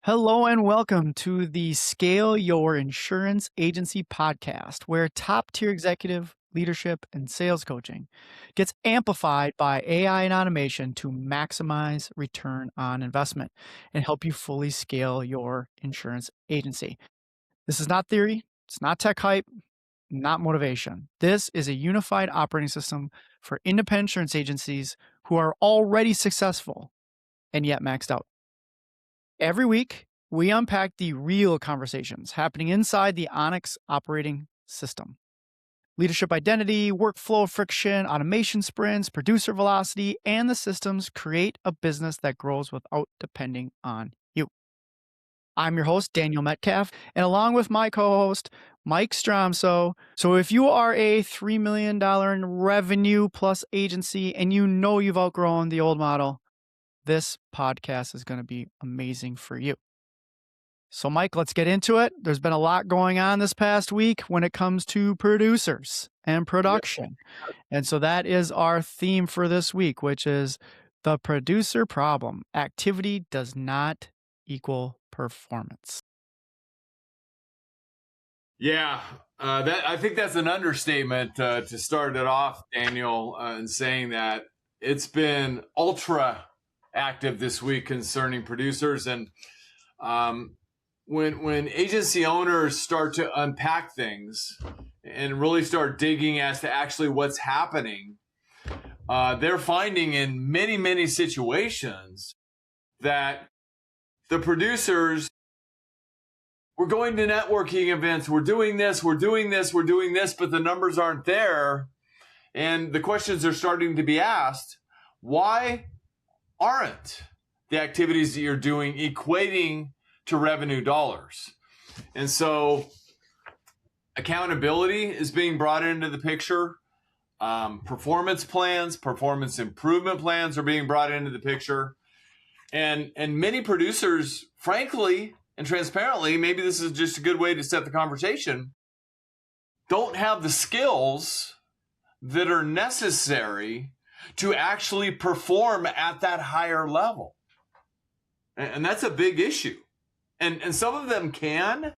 Hello and welcome to the Scale Your Insurance Agency podcast, where top tier executive leadership and sales coaching gets amplified by AI and automation to maximize return on investment and help you fully scale your insurance agency. This is not theory, it's not tech hype, not motivation. This is a unified operating system for independent insurance agencies who are already successful and yet maxed out. Every week, we unpack the real conversations happening inside the Onyx operating system. Leadership identity, workflow friction, automation sprints, producer velocity, and the systems create a business that grows without depending on you. I'm your host, Daniel Metcalf, and along with my co-host, Mike Stromsoe. So if you are a $3 million in revenue plus agency and you know you've outgrown the old model, this podcast is going to be amazing for you. So, Mike, let's get into it. There's been a lot going on this past week when it comes to producers and production. Yep. And so that is our theme for this week, which is the producer problem. Activity does not equal performance. Yeah, I think that's an understatement to start it off, Daniel, in saying that it's been ultra active this week concerning producers. And when agency owners start to unpack things and really start digging as to actually what's happening, they're finding in many situations that the producers, we're going to networking events, we're doing this, but the numbers aren't there. And the questions are starting to be asked, why aren't the activities that you're doing equating to revenue dollars? And so accountability is being brought into the picture. Performance plans, performance improvement plans are being brought into the picture. And many producers, frankly and transparently, maybe this is just a good way to set the conversation, don't have the skills that are necessary to actually perform at that higher level. And that's a big issue. And some of them can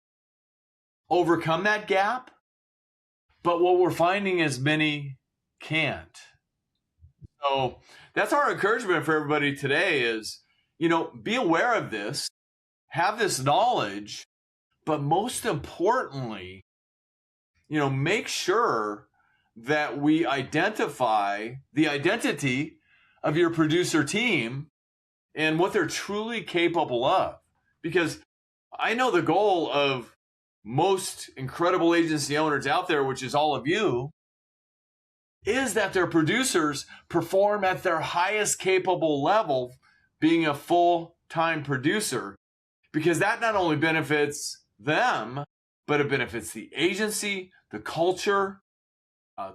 overcome that gap, but what we're finding is many can't. So that's our encouragement for everybody today is, be aware of this, have this knowledge, but most importantly, make sure that we identify the identity of your producer team and what they're truly capable of. Because I know the goal of most incredible agency owners out there, which is all of you, is that their producers perform at their highest capable level, being a full-time producer, because that not only benefits them, but it benefits the agency, the culture,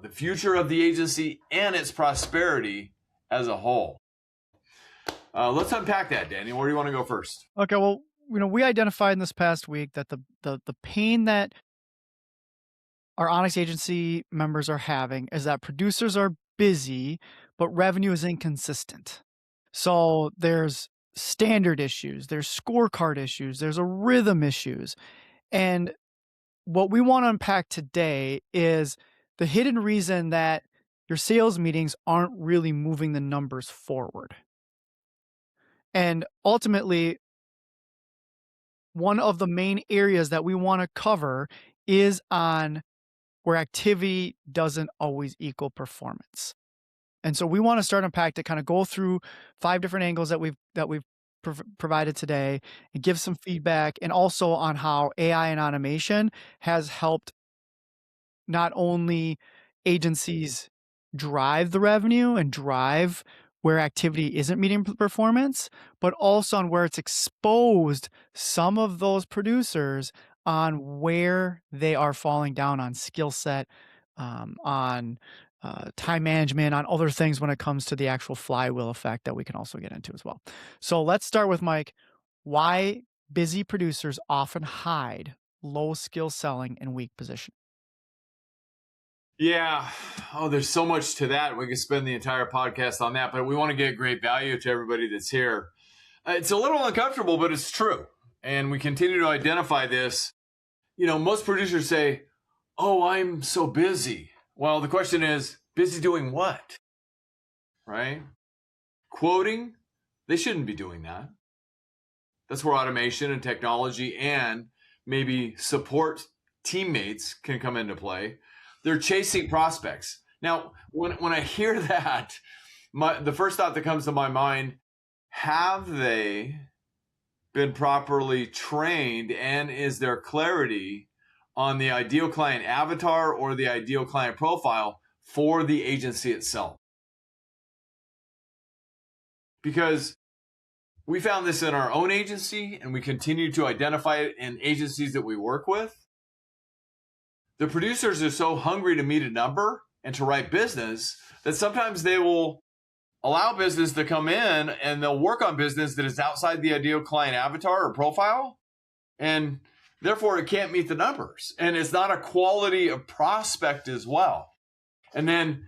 the future of the agency, and its prosperity as a whole. Let's unpack that, Danny. Where do you want to go first? Okay, well, we identified in this past week that the pain that our Onyx agency members are having is that producers are busy, but revenue is inconsistent. So there's standard issues, there's scorecard issues, there's a rhythm issues. And what we want to unpack today is the hidden reason that your sales meetings aren't really moving the numbers forward. And ultimately, one of the main areas that we want to cover is on where activity doesn't always equal performance. And so we want to start unpack to kind of go through 5 different angles that we've provided today and give some feedback, and also on how AI and automation has helped not only agencies drive the revenue and drive where activity isn't meeting performance, but also on where it's exposed some of those producers on where they are falling down on skill set, on time management, on other things when it comes to the actual flywheel effect that we can also get into as well. So let's start with Mike. Why busy producers often hide low skill selling and weak position? Yeah. Oh, there's so much to that. We could spend the entire podcast on that, but we want to get great value to everybody that's here. It's a little uncomfortable, but it's true. and we continue to identify this, most producers say, "Oh, I'm so busy." Well, the question is, busy doing what? Right? Quoting, they shouldn't be doing that. That's where automation and technology and maybe support teammates can come into play. They're chasing prospects. Now, when I hear that, the first thought that comes to my mind, have they been properly trained, and is there clarity on the ideal client avatar or the ideal client profile for the agency itself? Because we found this in our own agency, and we continue to identify it in agencies that we work with. The producers are so hungry to meet a number and to write business that sometimes they will allow business to come in and they'll work on business that is outside the ideal client avatar or profile. And therefore, it can't meet the numbers. And it's not a quality of prospect as well. And then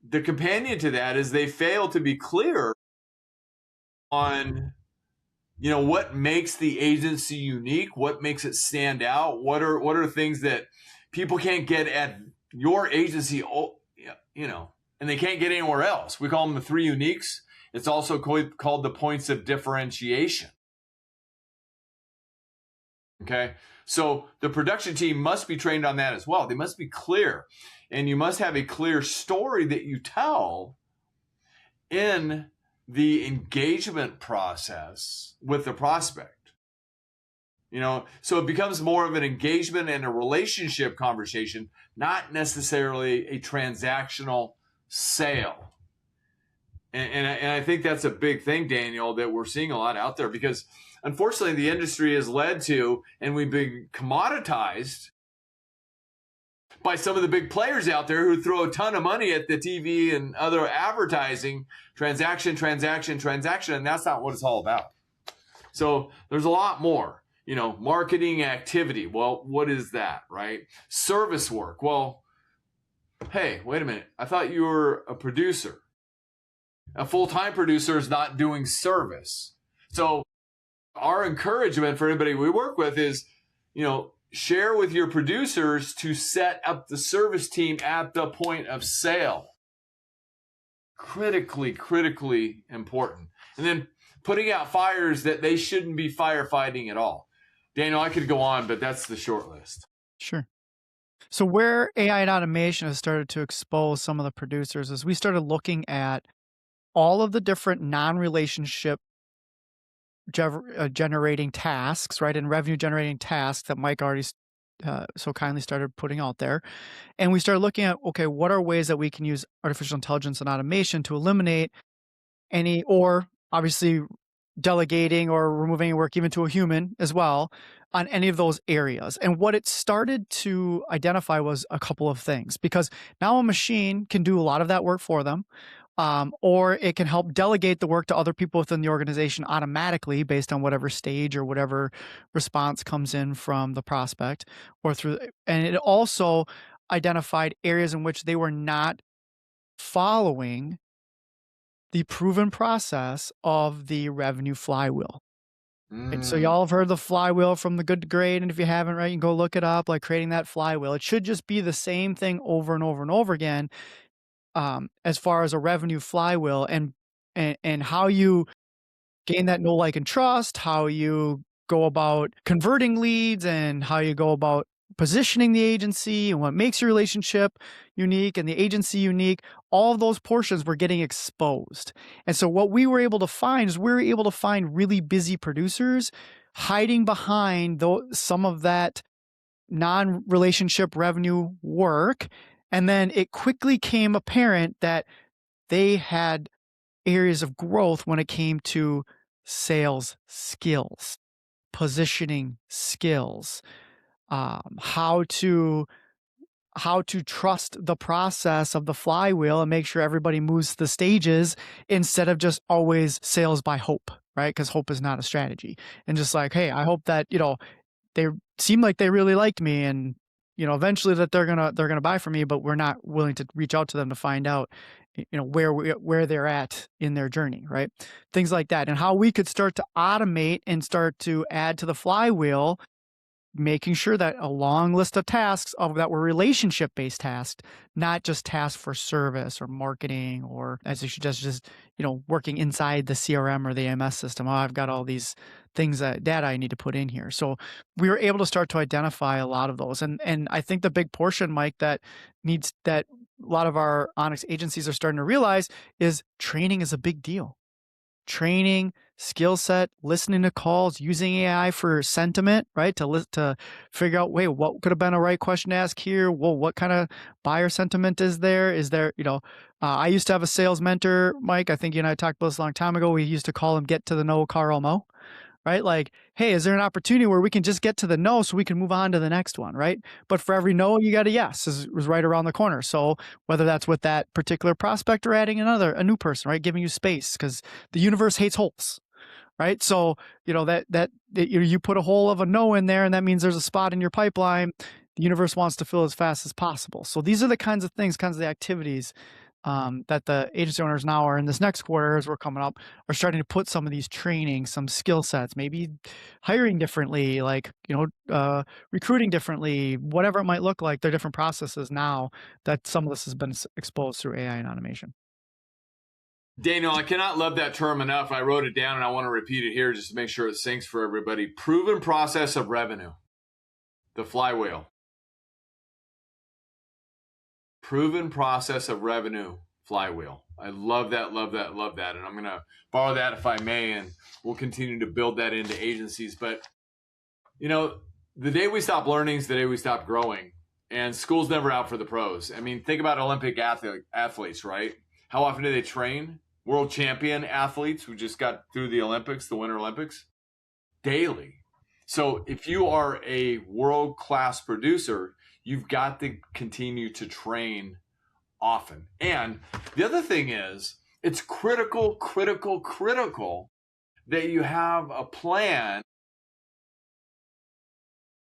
the companion to that is they fail to be clear on what makes the agency unique, what makes it stand out, what are things that people can't get at your agency, and they can't get anywhere else. We call them the three uniques. It's also called the points of differentiation. Okay, so the production team must be trained on that as well. They must be clear, and you must have a clear story that you tell in the engagement process with the prospect. So it becomes more of an engagement and a relationship conversation, not necessarily a transactional sale. And I think that's a big thing, Daniel, that we're seeing a lot out there, because unfortunately the industry has led to, and we've been commoditized by some of the big players out there who throw a ton of money at the TV and other advertising, transaction, and that's not what it's all about. So there's a lot more, marketing activity. Well, what is that, right? Service work. Well, hey, wait a minute. I thought you were a producer. A full-time producer is not doing service. So our encouragement for anybody we work with is, share with your producers to set up the service team at the point of sale. Critically important. And then putting out fires that they shouldn't be firefighting at all. Daniel, I could go on, but that's the short list. Sure. So where AI and automation has started to expose some of the producers is we started looking at all of the different non-relationship generating tasks, right, and revenue generating tasks that Mike already so kindly started putting out there. And we started looking at, okay, what are ways that we can use artificial intelligence and automation to eliminate any, or obviously delegating or removing work even to a human as well on any of those areas. And what it started to identify was a couple of things, because now a machine can do a lot of that work for them. Or it can help delegate the work to other people within the organization automatically based on whatever stage or whatever response comes in from the prospect or through. And it also identified areas in which they were not following the proven process of the revenue flywheel. And so y'all have heard the flywheel from the Good to Great, and if you haven't, right, you can go look it up, like creating that flywheel. It should just be the same thing over and over and over again. As far as a revenue flywheel and how you gain that know, like, and trust, how you go about converting leads, and how you go about positioning the agency, and what makes your relationship unique and the agency unique. All of those portions were getting exposed. And so what we were able to find is we were able to find really busy producers hiding behind some of that non-relationship revenue work. And then it quickly came apparent that they had areas of growth when it came to sales skills, positioning skills, how to trust the process of the flywheel and make sure everybody moves the stages instead of just always sales by hope, right? Because hope is not a strategy. And just like, hey, I hope that, they seem like they really liked me, and eventually that they're gonna buy from me, but we're not willing to reach out to them to find out, where they're at in their journey, right? Things like that, and how we could start to automate and start to add to the flywheel, making sure that a long list of tasks that were relationship-based tasks, not just tasks for service or marketing, or as you suggest, just, working inside the CRM or the AMS system. Oh, I've got all these things that data I need to put in here. So we were able to start to identify a lot of those. And I think the big portion, Mike, that a lot of our Onyx agencies are starting to realize is training is a big deal. Training, skill set, listening to calls, using AI for sentiment, right? To figure out, wait, what could have been a right question to ask here? Well, what kind of buyer sentiment is there? Is there, I used to have a sales mentor, Mike. I think you and I talked about this a long time ago. We used to call him "Get to the Know, Carl Mo." Right? Like, hey, is there an opportunity where we can just get to the no so we can move on to the next one, right? But for every no, you got a yes is right around the corner. So whether that's with that particular prospect or adding a new person, right? Giving you space, because the universe hates holes, right? So, that you put a hole of a no in there, and that means there's a spot in your pipeline the universe wants to fill as fast as possible. So these are the kinds of things, kinds of the activities that the agency owners now are in this next quarter, as we're coming up, are starting to put some of these training, some skill sets, maybe hiring differently, like, recruiting differently, whatever it might look like. They're different processes now that some of this has been exposed through AI and automation. Daniel, I cannot love that term enough. I wrote it down and I want to repeat it here just to make sure it sinks for everybody. Proven process of revenue. The flywheel. Proven process of revenue flywheel. I love that, love that, love that. And I'm going to borrow that if I may, and we'll continue to build that into agencies. But, the day we stop learning is the day we stop growing. And school's never out for the pros. I mean, think about Olympic athletes, right? How often do they train? World champion athletes who just got through the Olympics, the Winter Olympics, daily. So if you are a world-class producer, you've got to continue to train often. And the other thing is, it's critical that you have a plan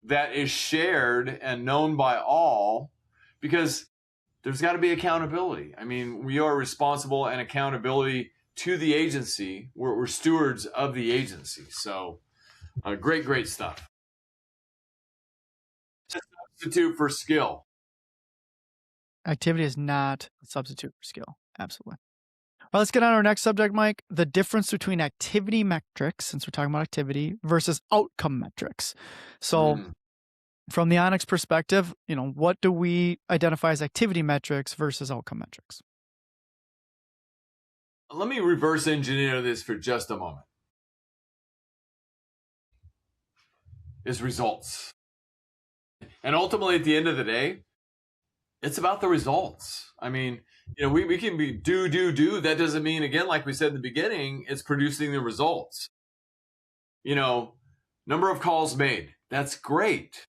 that is shared and known by all, because there's got to be accountability. I mean, we are responsible and accountability to the agency. We're stewards of the agency. So great stuff. Substitute for skill. Activity is not a substitute for skill. Absolutely. Well, let's get on to our next subject, Mike. The difference between activity metrics, since we're talking about activity, versus outcome metrics. So from the Onyx perspective, what do we identify as activity metrics versus outcome metrics? Let me reverse engineer this for just a moment. Is results. And ultimately, at the end of the day, it's about the results. I mean, we can be do. That doesn't mean, again, like we said in the beginning, it's producing the results. Number of calls made. That's great.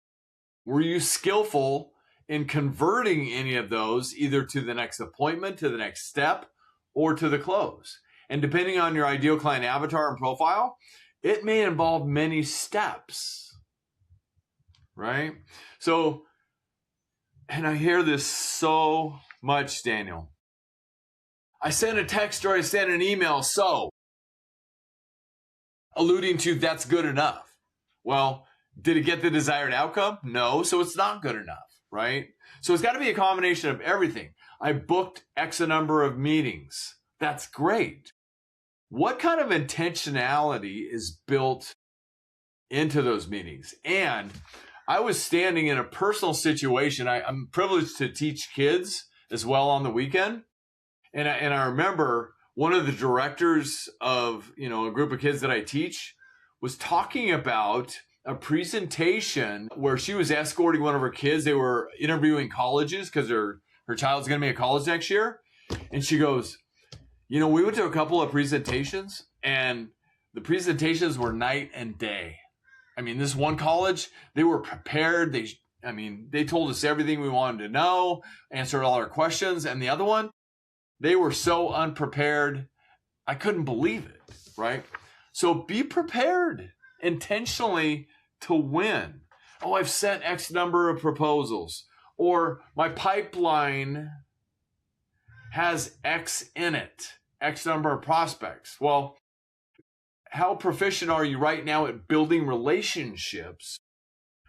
Were you skillful in converting any of those either to the next appointment, to the next step, or to the close? And depending on your ideal client avatar and profile, it may involve many steps, right? So, and I hear this so much, Daniel. I sent a text or I sent an email, so alluding to that's good enough. Well, did it get the desired outcome? No, so it's not good enough, right? So it's got to be a combination of everything. I booked X number of meetings. That's great. What kind of intentionality is built into those meetings? And I was standing in a personal situation. I'm privileged to teach kids as well on the weekend. And I remember one of the directors of, a group of kids that I teach was talking about a presentation where she was escorting one of her kids. They were interviewing colleges because her child's going to be at college next year. And she goes, we went to a couple of presentations and the presentations were night and day. I mean, this one college, they were prepared. They told us everything we wanted to know, answered all our questions. And the other one, they were so unprepared. I couldn't believe it, right? So be prepared intentionally to win. Oh, I've sent X number of proposals, or my pipeline has X in it, X number of prospects. Well, how proficient are you right now at building relationships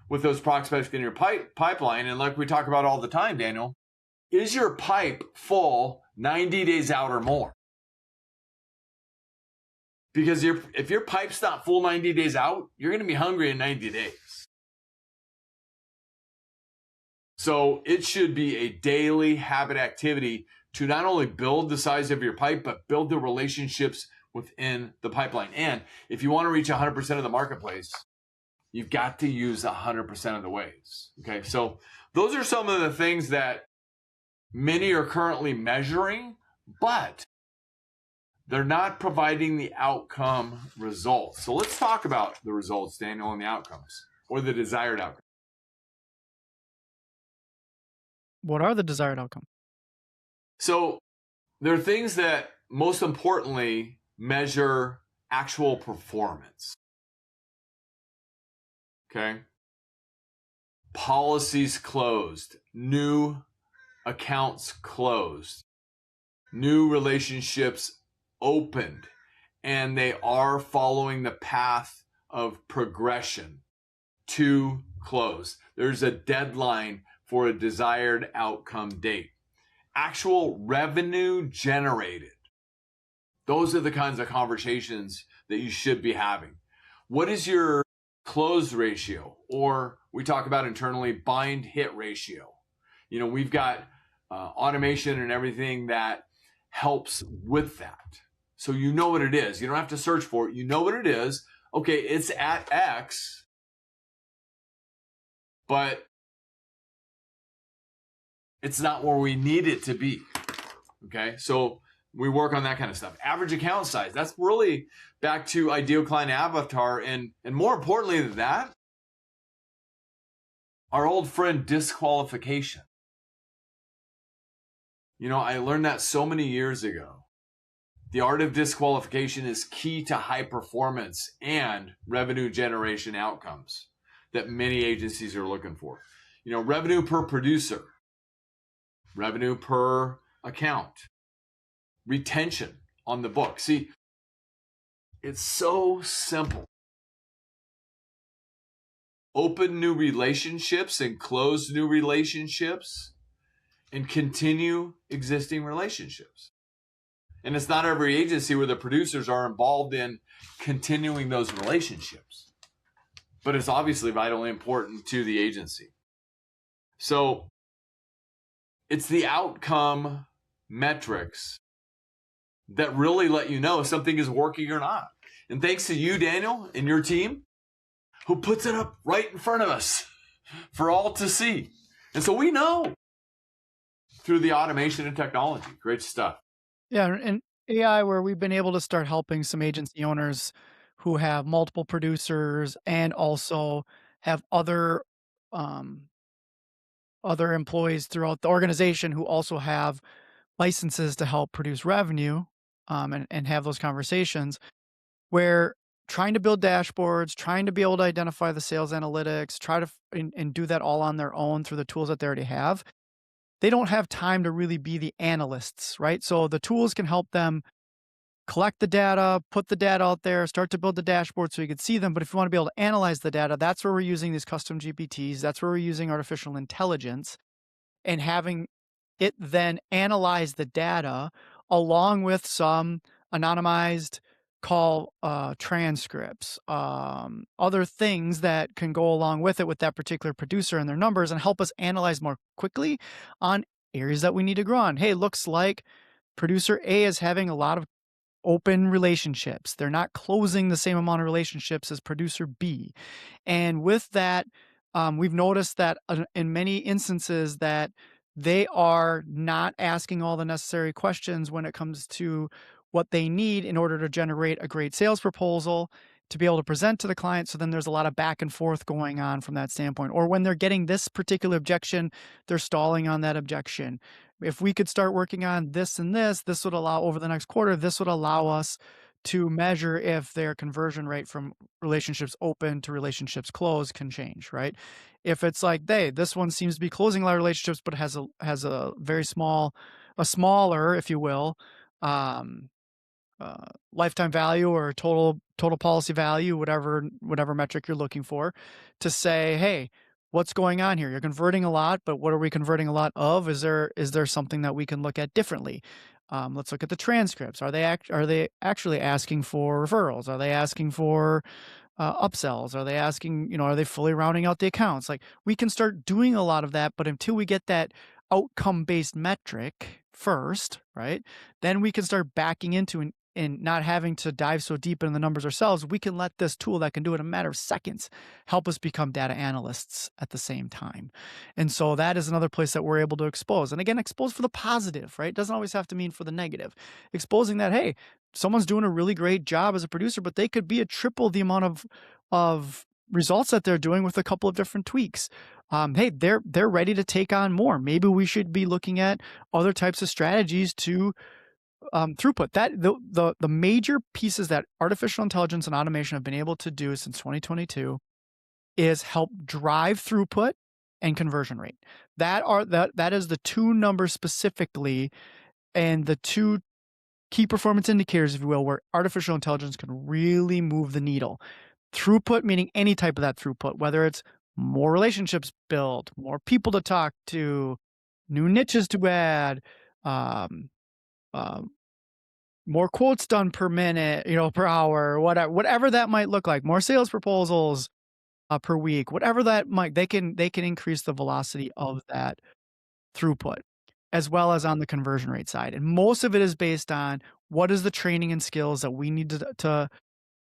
with those prospects in your pipeline? And like we talk about all the time, Daniel, is your pipe full 90 days out or more? Because if your pipe's not full 90 days out, you're going to be hungry in 90 days. So it should be a daily habit activity to not only build the size of your pipe, but build the relationships within the pipeline. And if you want to reach 100% of the marketplace, you've got to use 100% of the ways. Okay, so those are some of the things that many are currently measuring, but they're not providing the outcome results. So let's talk about the results, Daniel, and the outcomes, or the desired outcome. What are the desired outcome? So there are things that most importantly measure actual performance. Okay. Policies closed, new accounts closed, new relationships opened, and they are following the path of progression to close. There's a deadline for a desired outcome date. Actual revenue generated. Those are the kinds of conversations that you should be having. What is your close ratio? Or we talk about internally bind hit ratio. We've got automation and everything that helps with that. So you know what it is. You don't have to search for it. You know what it is. Okay, it's at X, but it's not where we need it to be. Okay, so we work on that kind of stuff. Average account size. That's really back to ideal client avatar. And more importantly than that, our old friend disqualification. I learned that so many years ago. The art of disqualification is key to high performance and revenue generation outcomes that many agencies are looking for. Revenue per producer, revenue per account, retention on the book. See, it's so simple. Open new relationships and close new relationships and continue existing relationships. And it's not every agency where the producers are involved in continuing those relationships, but it's obviously vitally important to the agency. So it's the outcome metrics that really let you know if something is working or not. And thanks to you, Daniel, and your team, who puts it up right in front of us for all to see. And so we know through the automation and technology. Great stuff. Yeah, and AI, where we've been able to start helping some agency owners who have multiple producers and also have um, other employees throughout the organization who also have licenses to help produce revenue, and have those conversations where trying to build dashboards, trying to be able to identify the sales analytics, try to and do that all on their own through the tools that they already have. They don't have time to really be the analysts, right? So the tools can help them collect the data, put the data out there, start to build the dashboard so you can see them. But if you want to be able to analyze the data, that's where we're using these custom GPTs. That's where we're using artificial intelligence and having it then analyze the data along with some anonymized call transcripts, other things that can go along with it with that particular producer and their numbers and help us analyze more quickly on areas that we need to grow on. Hey, looks like producer A is having a lot of open relationships. They're not closing the same amount of relationships as producer B. And with that, we've noticed that in many instances that they are not asking all the necessary questions when it comes to what they need in order to generate a great sales proposal to be able to present to the client. So then there's a lot of back and forth going on from that standpoint. Or when they're getting this particular objection, they're stalling on that objection. If we could start working on this and this would allow over the next quarter, this would allow us to measure if their conversion rate from relationships open to relationships closed can change, right? If it's like, this one seems to be closing a lot of relationships, but has a very smaller, if you will, um, lifetime value or total policy value, whatever metric you're looking for, to say, hey, what's going on here? You're converting a lot, but what are we converting a lot of? Is there something that we can look at differently? Let's look at the transcripts. Are they actually asking for referrals? Are they asking for upsells? Are they asking, are they fully rounding out the accounts? Like, we can start doing a lot of that, but until we get that outcome-based metric first, right? Then we can start backing into and not having to dive so deep into the numbers ourselves. We can let this tool that can do it in a matter of seconds help us become data analysts at the same time. And so that is another place that we're able to expose. And again, expose for the positive, right? It doesn't always have to mean for the negative. Exposing that, hey, someone's doing a really great job as a producer, but they could be a triple the amount of results that they're doing with a couple of different tweaks. Hey, they're ready to take on more. Maybe we should be looking at other types of strategies to throughput. That the major pieces that artificial intelligence and automation have been able to do since 2022 is help drive throughput and conversion rate. That is the two numbers specifically, and the two key performance indicators, if you will, where artificial intelligence can really move the needle. Throughput, meaning any type of that throughput, whether it's more relationships built, more people to talk to, new niches to add, more quotes done per minute, per hour, whatever that might look like, more sales proposals per week, whatever that might, they can increase the velocity of that throughput, as well as on the conversion rate side. And most of it is based on what is the training and skills that we need to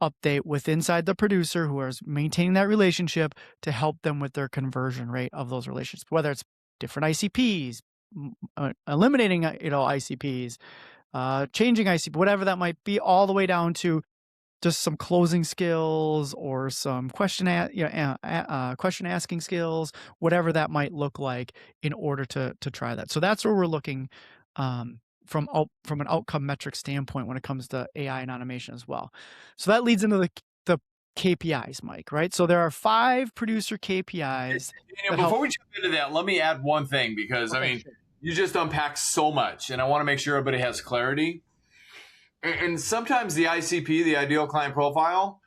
update with inside the producer who is maintaining that relationship to help them with their conversion rate of those relationships, whether it's different ICPs, eliminating, ICPs, changing ICP, whatever that might be, all the way down to just some closing skills or some question asking skills, whatever that might look like in order to try that. So that's where we're looking from an outcome metric standpoint when it comes to AI and automation as well. So that leads into the KPIs, Mike, right? So there are 5 producer KPIs. Before we jump into that, let me add one thing, because sure. You just unpacked so much, and I want to make sure everybody has clarity. And sometimes the ICP, the ideal client profile,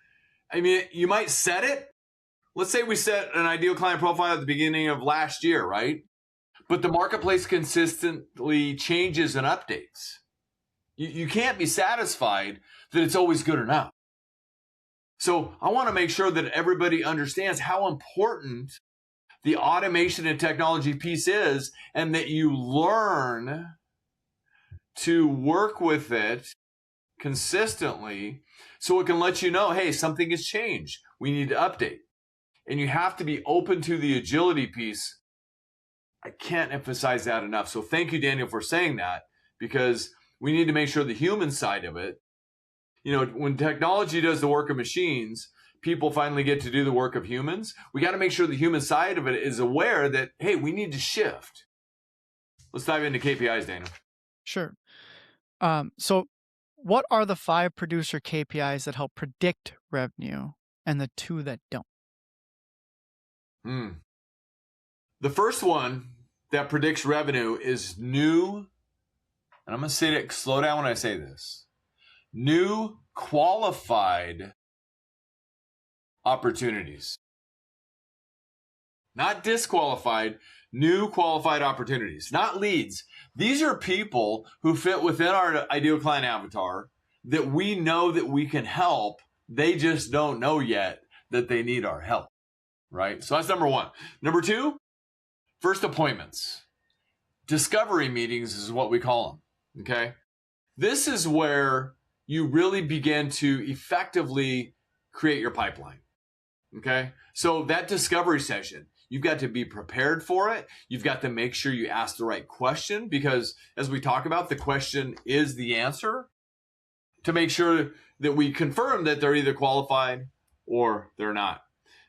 you might set it. Let's say we set an ideal client profile at the beginning of last year, right? But the marketplace consistently changes and updates. You can't be satisfied that it's always good enough. So I want to make sure that everybody understands how important the automation and technology piece is, and that you learn to work with it consistently so it can let you know, hey, something has changed. We need to update. And you have to be open to the agility piece. I can't emphasize that enough. So thank you, Daniel, for saying that, because we need to make sure the human side of it, when technology does the work of machines, people finally get to do the work of humans. We got to make sure the human side of it is aware that, hey, we need to shift. Let's dive into KPIs, Daniel. Sure. So what are the 5 producer KPIs that help predict revenue and the 2 that don't? The first one that predicts revenue is new, and I'm going to say it, slow down when I say this, new qualified opportunities. Not disqualified, new qualified opportunities, not leads. These are people who fit within our ideal client avatar that we know that we can help. They just don't know yet that they need our help, right? So that's number 1. Number 2, first appointments. Discovery meetings is what we call them, okay? This is where you really begin to effectively create your pipeline, okay? So that discovery session, you've got to be prepared for it. You've got to make sure you ask the right question, because as we talk about, the question is the answer, to make sure that we confirm that they're either qualified or they're not.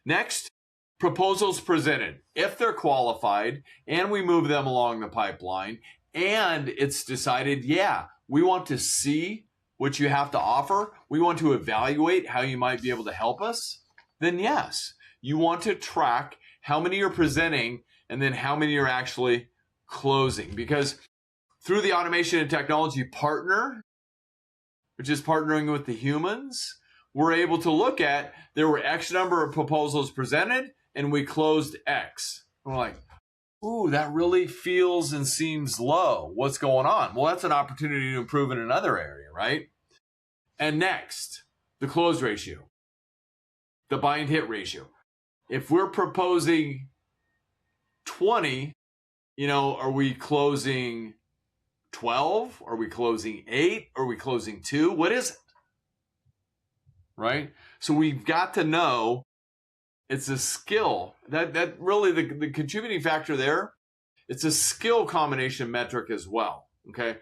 Next, proposals presented. If they're qualified and we move them along the pipeline and it's decided, yeah, we want to see what you have to offer, we want to evaluate how you might be able to help us, then yes, you want to track how many you're presenting and then how many you're actually closing. Because through the automation and technology partner, which is partnering with the humans, we're able to look at there were X number of proposals presented and we closed X. We're like, ooh, that really feels and seems low. What's going on? Well, that's an opportunity to improve in another area, right? And next, the close ratio, the bind hit ratio. If we're proposing 20, are we closing 12? Are we closing 8? Are we closing 2? What is it? Right? So we've got to know it's a skill. That really the contributing factor there, it's a skill combination metric as well. Okay.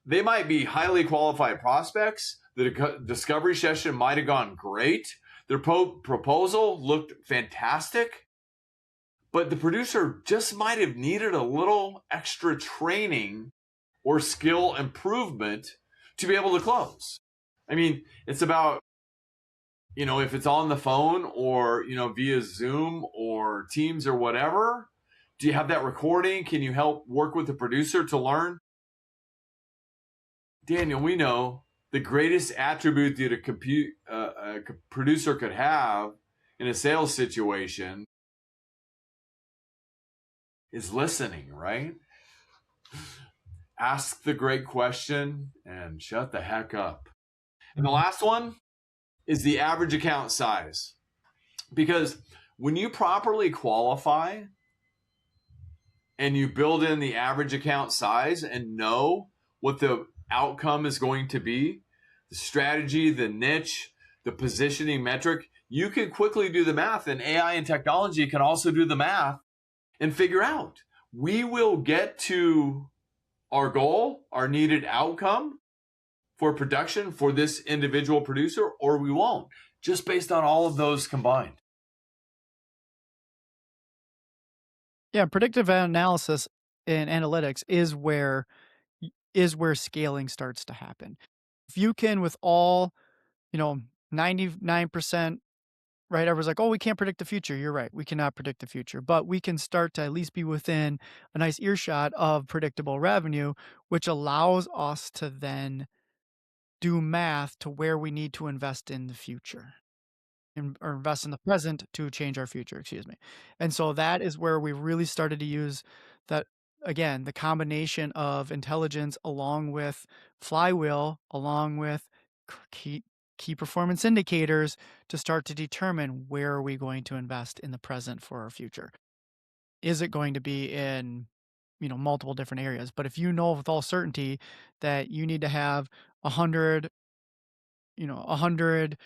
They might be highly qualified prospects. The discovery session might have gone great. Their proposal looked fantastic, but the producer just might have needed a little extra training or skill improvement to be able to close. I mean, it's about, if it's on the phone or, via Zoom or Teams or whatever, do you have that recording? Can you help work with the producer to learn? Daniel, we know the greatest attribute that a producer could have in a sales situation is listening, right? Ask the great question and shut the heck up. And the last one is the average account size. Because when you properly qualify and you build in the average account size and know what the outcome is going to be, the strategy, the niche, the positioning metric, you can quickly do the math, and AI and technology can also do the math and figure out we will get to our goal, our needed outcome for production for this individual producer, or we won't, just based on all of those combined. Yeah, predictive analysis and analytics is where scaling starts to happen. If you can, with all, 99%, right? Everyone's like, oh, we can't predict the future. You're right. We cannot predict the future, but we can start to at least be within a nice earshot of predictable revenue, which allows us to then do math to where we need to invest in the future or invest in the present to change our future, excuse me. And so that is where we really started to use that, again, the combination of intelligence along with flywheel, along with key performance indicators to start to determine where are we going to invest in the present for our future. Is it going to be in, multiple different areas? But if you know with all certainty that you need to have 100 100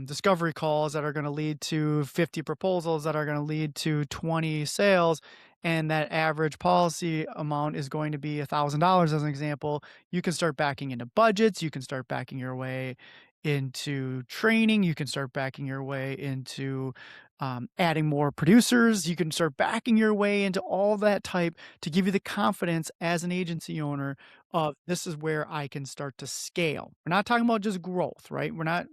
discovery calls that are going to lead to 50 proposals that are going to lead to 20 sales, and that average policy amount is going to be $1,000 as an example, you can start backing into budgets. You can start backing your way into training. You can start backing your way into adding more producers. You can start backing your way into all that type to give you the confidence as an agency owner of this is where I can start to scale. We're not talking about just growth, right? We're not,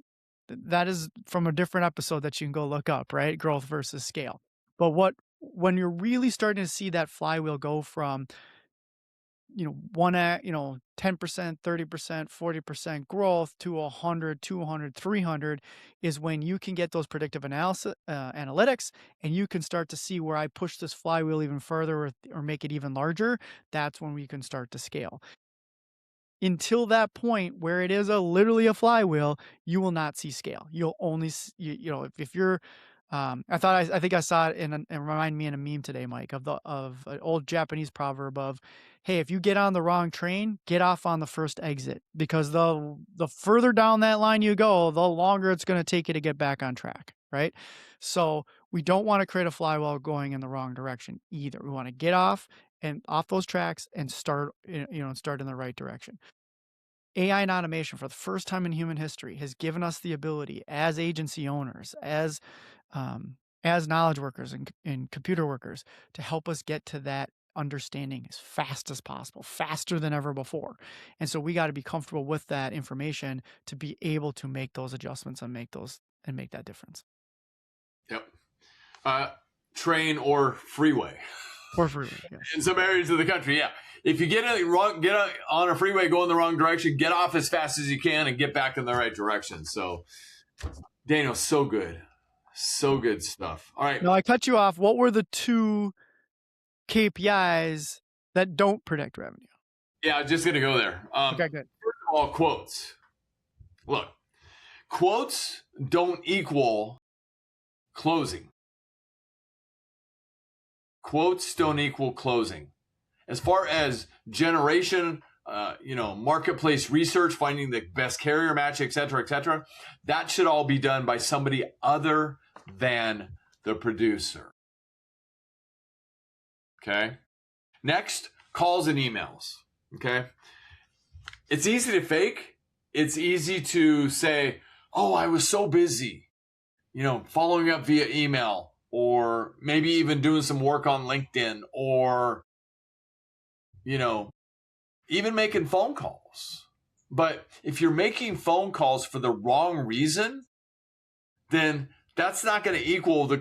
that is from a different episode that you can go look up, right? Growth versus scale. But when you're really starting to see that flywheel go from, 10%, 30%, 40% growth to 100, 200, 300 is when you can get those predictive analysis, analytics, and you can start to see where I push this flywheel even further or make it even larger. That's when we can start to scale. Until that point where it is literally a flywheel, you will not see scale. You'll only if you're I think I saw it and remind me in a meme today, Mike, of an old Japanese proverb of, hey, if you get on the wrong train, get off on the first exit, because the further down that line you go, the longer it's going to take you to get back on track, right? So we don't want to create a flywheel going in the wrong direction either. We want to get off those tracks and start start in the right direction. AI and automation, for the first time in human history, has given us the ability as agency owners, as knowledge workers and computer workers, to help us get to that understanding as fast as possible, faster than ever before. And so we got to be comfortable with that information to be able to make those adjustments and make that difference. Yep. Train or freeway. Or freeway, yes. In some areas of the country, yeah. If you get on a freeway, go in the wrong direction, get off as fast as you can and get back in the right direction. So, Daniel, so good. So good stuff. All right. Now, I cut you off. What were the 2 KPIs that don't predict revenue? Yeah, just going to go there. Okay, good. First of all, quotes. Look, quotes don't equal closing. Quotes don't equal closing. As far as generation, marketplace research, finding the best carrier match, et cetera, that should all be done by somebody other than the producer. Okay. Next, calls and emails. Okay. It's easy to fake. It's easy to say, oh, I was so busy, following up via email, or maybe even doing some work on LinkedIn, or, even making phone calls. But if you're making phone calls for the wrong reason, then that's not going to equal the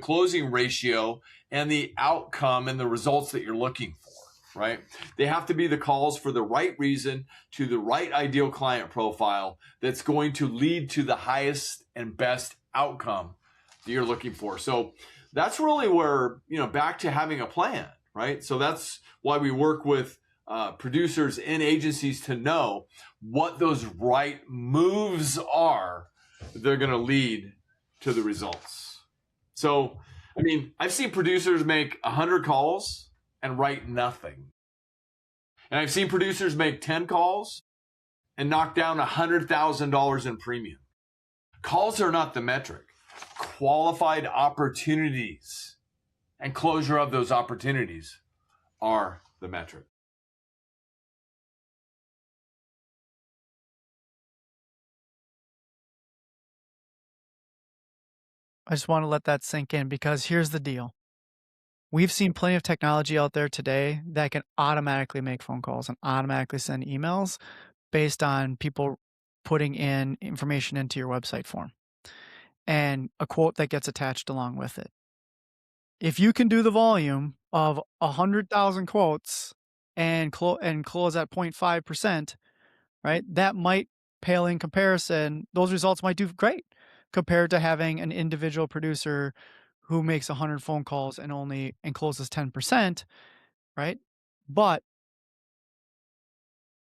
closing ratio and the outcome and the results that you're looking for, right? They have to be the calls for the right reason to the right ideal client profile that's going to lead to the highest and best outcome that you're looking for. So that's really where, back to having a plan, right? So that's why we work with producers and agencies to know what those right moves are. They're going to lead to the results. So, I've seen producers make 100 calls and write nothing. And I've seen producers make 10 calls and knock down $100,000 in premium. Calls are not the metric. Qualified opportunities and closure of those opportunities are the metric. I just want to let that sink in, because here's the deal. We've seen plenty of technology out there today that can automatically make phone calls and automatically send emails based on people putting in information into your website form and a quote that gets attached along with it. If you can do the volume of 100,000 quotes and close at 0.5%, right? That might pale in comparison. Those results might do great compared to having an individual producer who makes 100 phone calls and closes 10%, right? But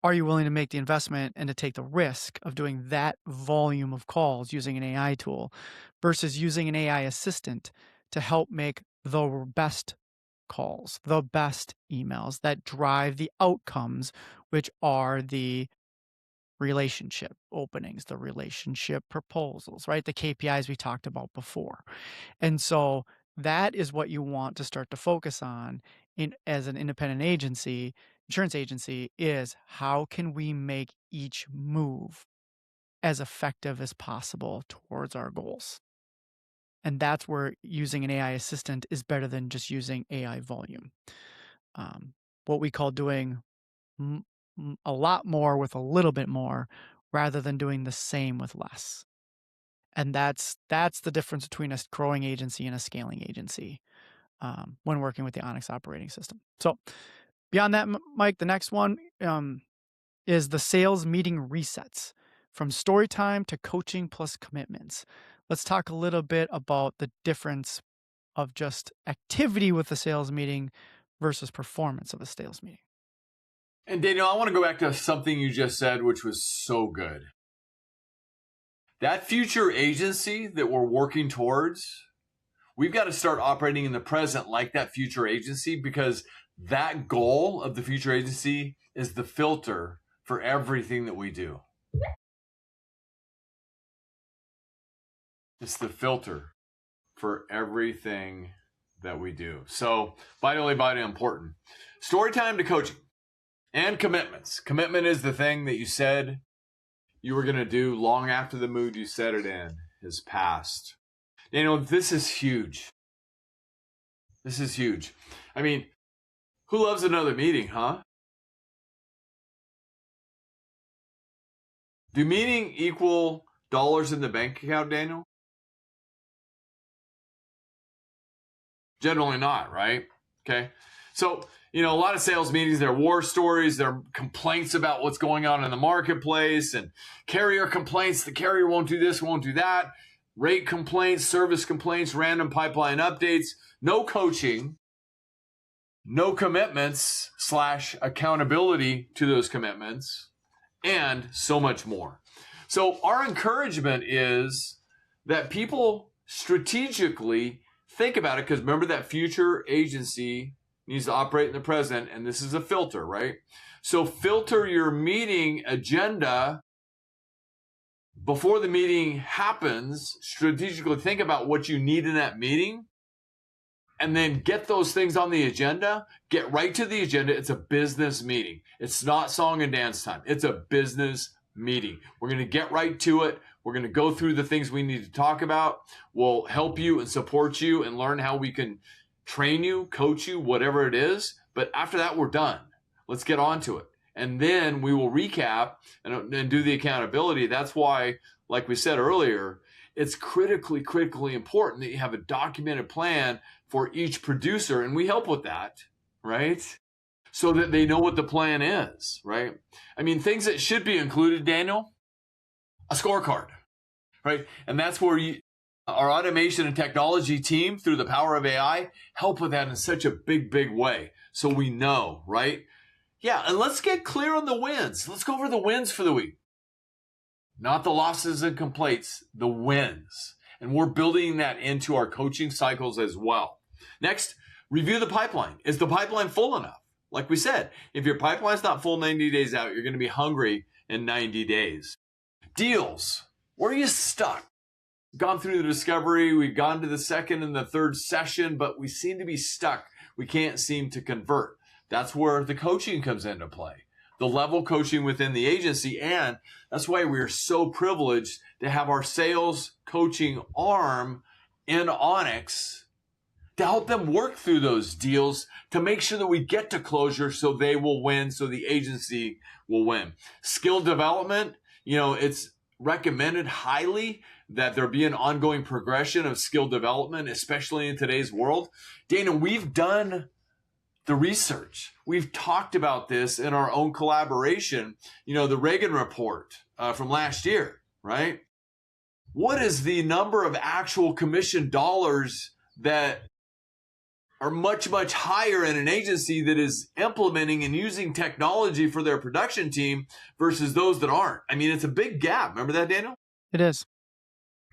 are you willing to make the investment and to take the risk of doing that volume of calls using an AI tool versus using an AI assistant to help make the best calls, the best emails that drive the outcomes, which are the relationship openings, the relationship proposals, right? The KPIs we talked about before. And so that is what you want to start to focus on as an independent agency, insurance agency, is how can we make each move as effective as possible towards our goals? And that's where using an AI assistant is better than just using AI volume. What we call doing a lot more with a little bit more rather than doing the same with less. And that's the difference between a growing agency and a scaling agency when working with the Onyx operating system. So beyond that, Mike, the next one is the sales meeting resets, from story time to coaching plus commitments. Let's talk a little bit about the difference of just activity with the sales meeting versus performance of the sales meeting. And Daniel, I want to go back to something you just said, which was so good. That future agency that we're working towards, we've got to start operating in the present like that future agency, because that goal of the future agency is the filter for everything that we do. It's the filter for everything that we do. So vitally important. Story time to coaching. And commitments. Commitment is the thing that you said you were going to do long after the mood you set it in has passed. This is huge. This is huge. Who loves another meeting, huh? Do meeting equal dollars in the bank account, Daniel? Generally not, right? Okay. So, a lot of sales meetings, they're war stories, they're complaints about what's going on in the marketplace and carrier complaints. The carrier won't do this, won't do that. Rate complaints, service complaints, random pipeline updates, no coaching, no commitments / accountability to those commitments, and so much more. So our encouragement is that people strategically think about it, because remember that future agency needs to operate in the present, and this is a filter, right? So filter your meeting agenda before the meeting happens. Strategically think about what you need in that meeting, and then get those things on the agenda. Get right to the agenda. It's a business meeting. It's not song and dance time. It's a business meeting. We're going to get right to it. We're going to go through the things we need to talk about. We'll help you and support you and learn how we can train you, coach you, whatever it is. But after that, we're done. Let's get on to it. And then we will recap and do the accountability. That's why, like we said earlier, it's critically important that you have a documented plan for each producer. And we help with that, right? So that they know what the plan is, right? I mean, things that should be included, Daniel, a scorecard, right? And that's where our automation and technology team, through the power of AI, help with that in such a big way. So we know, right? Yeah, and let's get clear on the wins. Let's go over the wins for the week. Not the losses and complaints, the wins. And we're building that into our coaching cycles as well. Next, review the pipeline. Is the pipeline full enough? Like we said, if your pipeline's not full 90 days out, you're going to be hungry in 90 days. Deals. Where are you stuck? Gone through the discovery. We've gone to the second and the third session, but we seem to be stuck. We can't seem to convert. That's where the coaching comes into play. The level coaching within the agency. And that's why we're so privileged to have our sales coaching arm in Onyx to help them work through those deals to make sure that we get to closure so they will win, so the agency will win. Skill development, it's recommended highly that there be an ongoing progression of skill development, especially in today's world. Dana, we've done the research. We've talked about this in our own collaboration, the Reagan report from last year, right? What is the number of actual commission dollars that are much higher in an agency that is implementing and using technology for their production team versus those that aren't? I mean, it's a big gap. Remember that, Daniel? It is.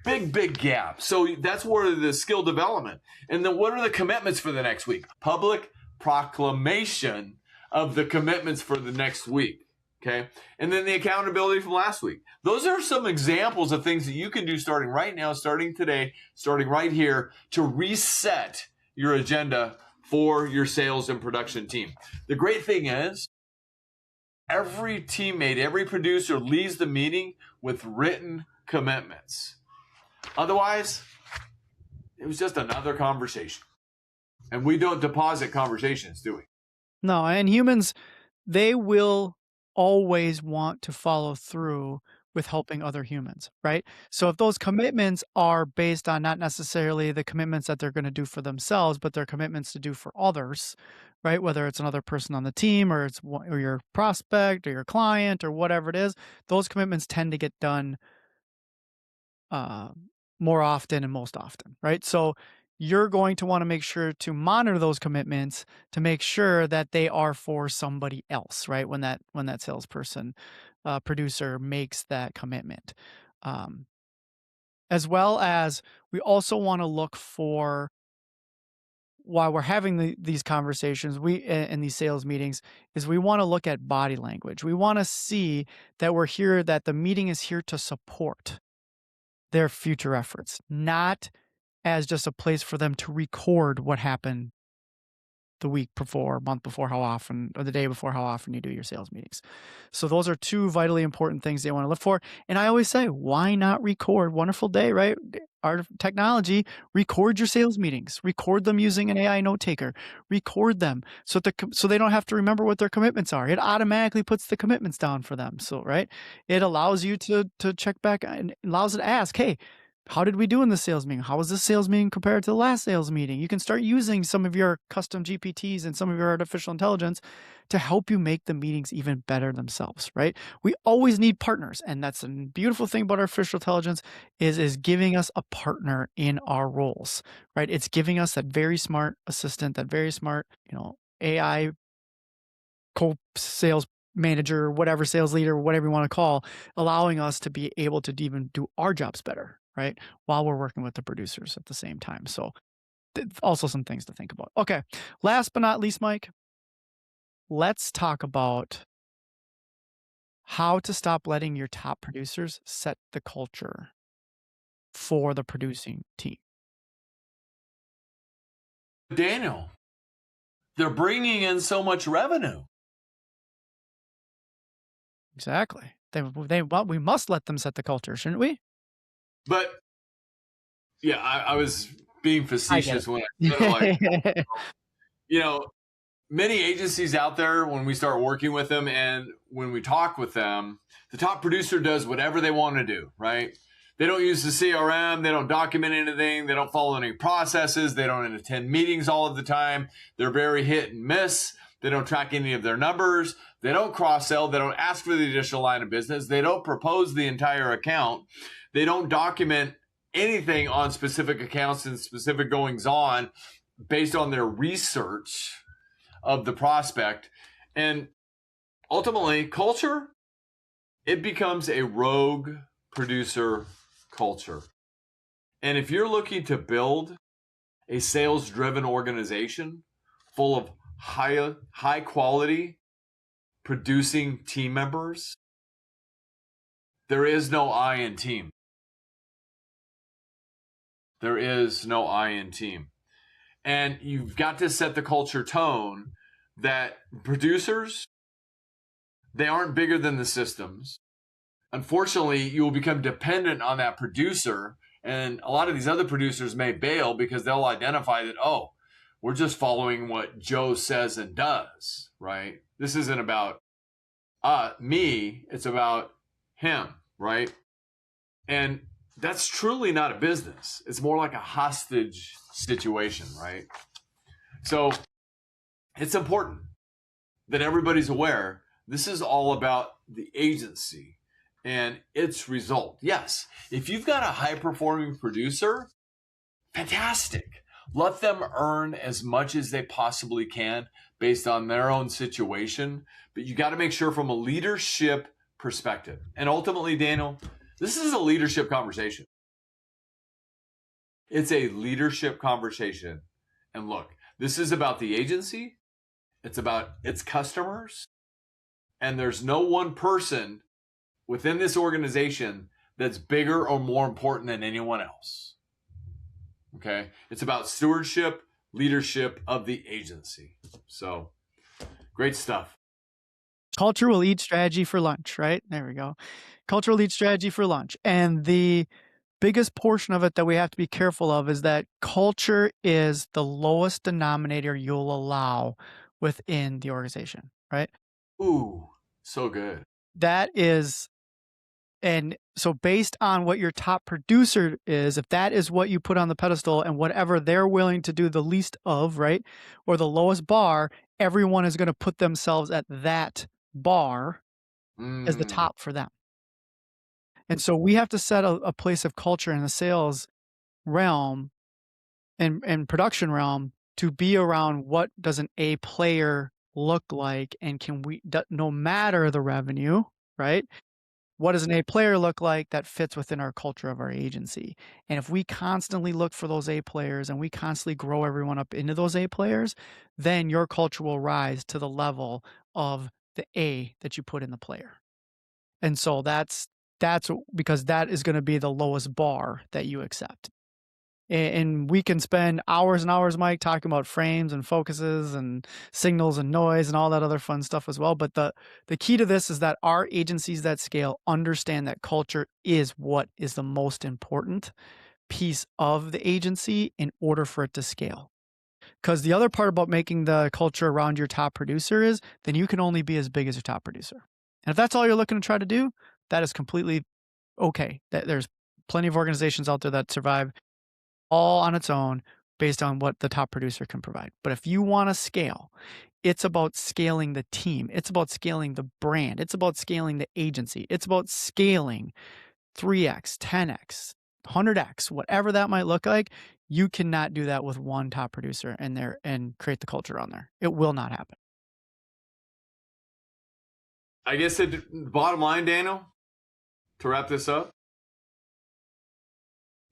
Big gap. So that's where the skill development. And then what are the commitments for the next week? Public proclamation of the commitments for the next week. Okay. And then the accountability from last week. Those are some examples of things that you can do starting right now, starting today, starting right here to reset your agenda for your sales and production team. The great thing is every teammate, every producer leaves the meeting with written commitments. Otherwise, it was just another conversation. And we don't deposit conversations, do we? No, and humans, they will always want to follow through with helping other humans, right? So if those commitments are based on not necessarily the commitments that they're going to do for themselves, but their commitments to do for others, right? Whether it's another person on the team or or your prospect or your client or whatever it is, those commitments tend to get done more often and most often, right? So you're going to want to make sure to monitor those commitments to make sure that they are for somebody else, right? When that salesperson, producer makes that commitment, as well as we also want to look for, while we're having these conversations, in these sales meetings, is we want to look at body language. We want to see that that the meeting is here to support their future efforts, not as just a place for them to record what happened the week before, month before, how often, or the day before, how often you do your sales meetings. So those are two vitally important things they want to look for. And I always say, why not record? Wonderful day, right? Art technology, record your sales meetings, record them using an AI note taker, record them so they don't have to remember what their commitments are. It automatically puts the commitments down for them. So, right, it allows you to check back and allows it to ask, hey, how did we do in the sales meeting? How was this sales meeting compared to the last sales meeting? You can start using some of your custom GPTs and some of your artificial intelligence to help you make the meetings even better themselves, right? We always need partners, and that's a beautiful thing about artificial intelligence is giving us a partner in our roles, right? It's giving us that very smart assistant, that very smart, AI co-sales manager, whatever, sales leader, whatever you want to call, allowing us to be able to even do our jobs better, right? While we're working with the producers at the same time. So also some things to think about. Okay. Last but not least, Mike, let's talk about how to stop letting your top producers set the culture for the producing team. Daniel, they're bringing in so much revenue. Exactly. We must let them set the culture, shouldn't we? But yeah, I was being I get facetious when I said it. many agencies out there, when we start working with them and when we talk with them, the top producer does whatever they want to do, right? They don't use the CRM. They don't document anything. They don't follow any processes. They don't attend meetings all of the time. They're very hit and miss. They don't track any of their numbers. They don't cross-sell. They don't ask for the additional line of business. They don't propose the entire account. They don't document anything on specific accounts and specific goings on based on their research of the prospect. And ultimately, culture, it becomes a rogue producer culture. And if you're looking to build a sales-driven organization full of high quality producing team members, there is no I in team. There is no I in team. And you've got to set the culture tone that producers, they aren't bigger than the systems. Unfortunately, you will become dependent on that producer. And a lot of these other producers may bail because they'll identify that, oh, we're just following what Joe says and does, right? This isn't about me, it's about him, right? And that's truly not a business. It's more like a hostage situation, right? So it's important that everybody's aware this is all about the agency and its result. Yes, if you've got a high-performing producer, fantastic. Let them earn as much as they possibly can based on their own situation. But you got to make sure from a leadership perspective. And ultimately, Daniel, this is a leadership conversation. It's a leadership conversation. And look, this is about the agency. It's about its customers. And there's no one person within this organization that's bigger or more important than anyone else. Okay? It's about stewardship, leadership of the agency. So, great stuff. Culture will eat strategy for lunch, right? There we go. Culture will eat strategy for lunch. And the biggest portion of it that we have to be careful of is that culture is the lowest denominator you'll allow within the organization, right? Ooh, so good. That is, and so based on what your top producer is, if that is what you put on the pedestal and whatever they're willing to do the least of, right, or the lowest bar, everyone is going to put themselves at that bar as the top for them. And so we have to set a place of culture in the sales realm and production realm to be around what does an A player look like, and can we, no matter the revenue, right? What does an A player look like that fits within our culture of our agency? And if we constantly look for those A players and we constantly grow everyone up into those A players, then your culture will rise to the level of the A that you put in the player. And so that's because that is going to be the lowest bar that you accept. And we can spend hours and hours, Mike, talking about frames and focuses and signals and noise and all that other fun stuff as well. But the key to this is that our agencies that scale understand that culture is what is the most important piece of the agency in order for it to scale. Because the other part about making the culture around your top producer is then you can only be as big as your top producer. And if that's all you're looking to try to do, that is completely okay. There's plenty of organizations out there that survive all on its own based on what the top producer can provide. But if you want to scale, it's about scaling the team. It's about scaling the brand. It's about scaling the agency. It's about scaling 3x, 10x, 100x, whatever that might look like. You cannot do that with one top producer and create the culture on there. It will not happen. I guess the bottom line, Daniel, to wrap this up,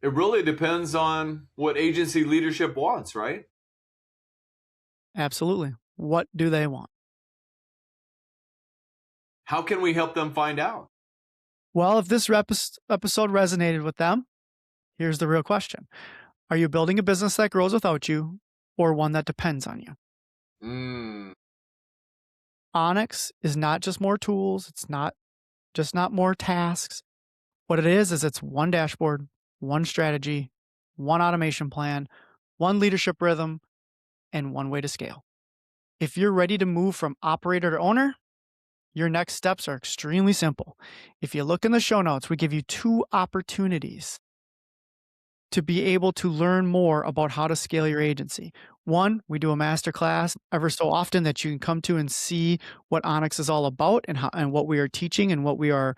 it really depends on what agency leadership wants, right? Absolutely. What do they want? How can we help them find out? Well, if this episode resonated with them, here's the real question. Are you building a business that grows without you or one that depends on you? Onyx is not just more tools. It's not more tasks. What it is it's one dashboard, one strategy, one automation plan, one leadership rhythm, and one way to scale. If you're ready to move from operator to owner, your next steps are extremely simple. If you look in the show notes, we give you 2 opportunities to be able to learn more about how to scale your agency. One, we do a masterclass ever so often that you can come to and see what Onyx is all about and what we are teaching and what we are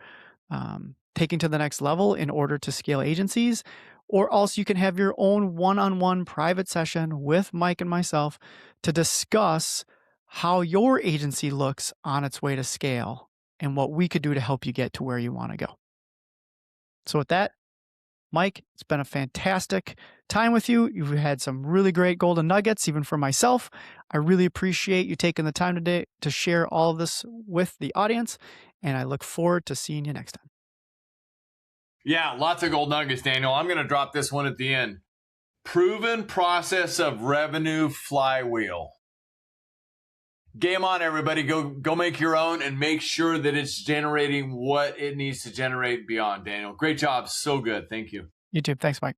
taking to the next level in order to scale agencies. Or else you can have your own one-on-one private session with Mike and myself to discuss how your agency looks on its way to scale and what we could do to help you get to where you want to go. So with that, Mike, it's been a fantastic time with you. You've had some really great golden nuggets, even for myself. I really appreciate you taking the time today to share all of this with the audience, and I look forward to seeing you next time. Yeah, lots of gold nuggets, Daniel. I'm going to drop this one at the end. Proven process of revenue flywheel. Game on, everybody. Go make your own and make sure that it's generating what it needs to generate beyond, Daniel. Great job. So good. Thank you. You too. Thanks, Mike.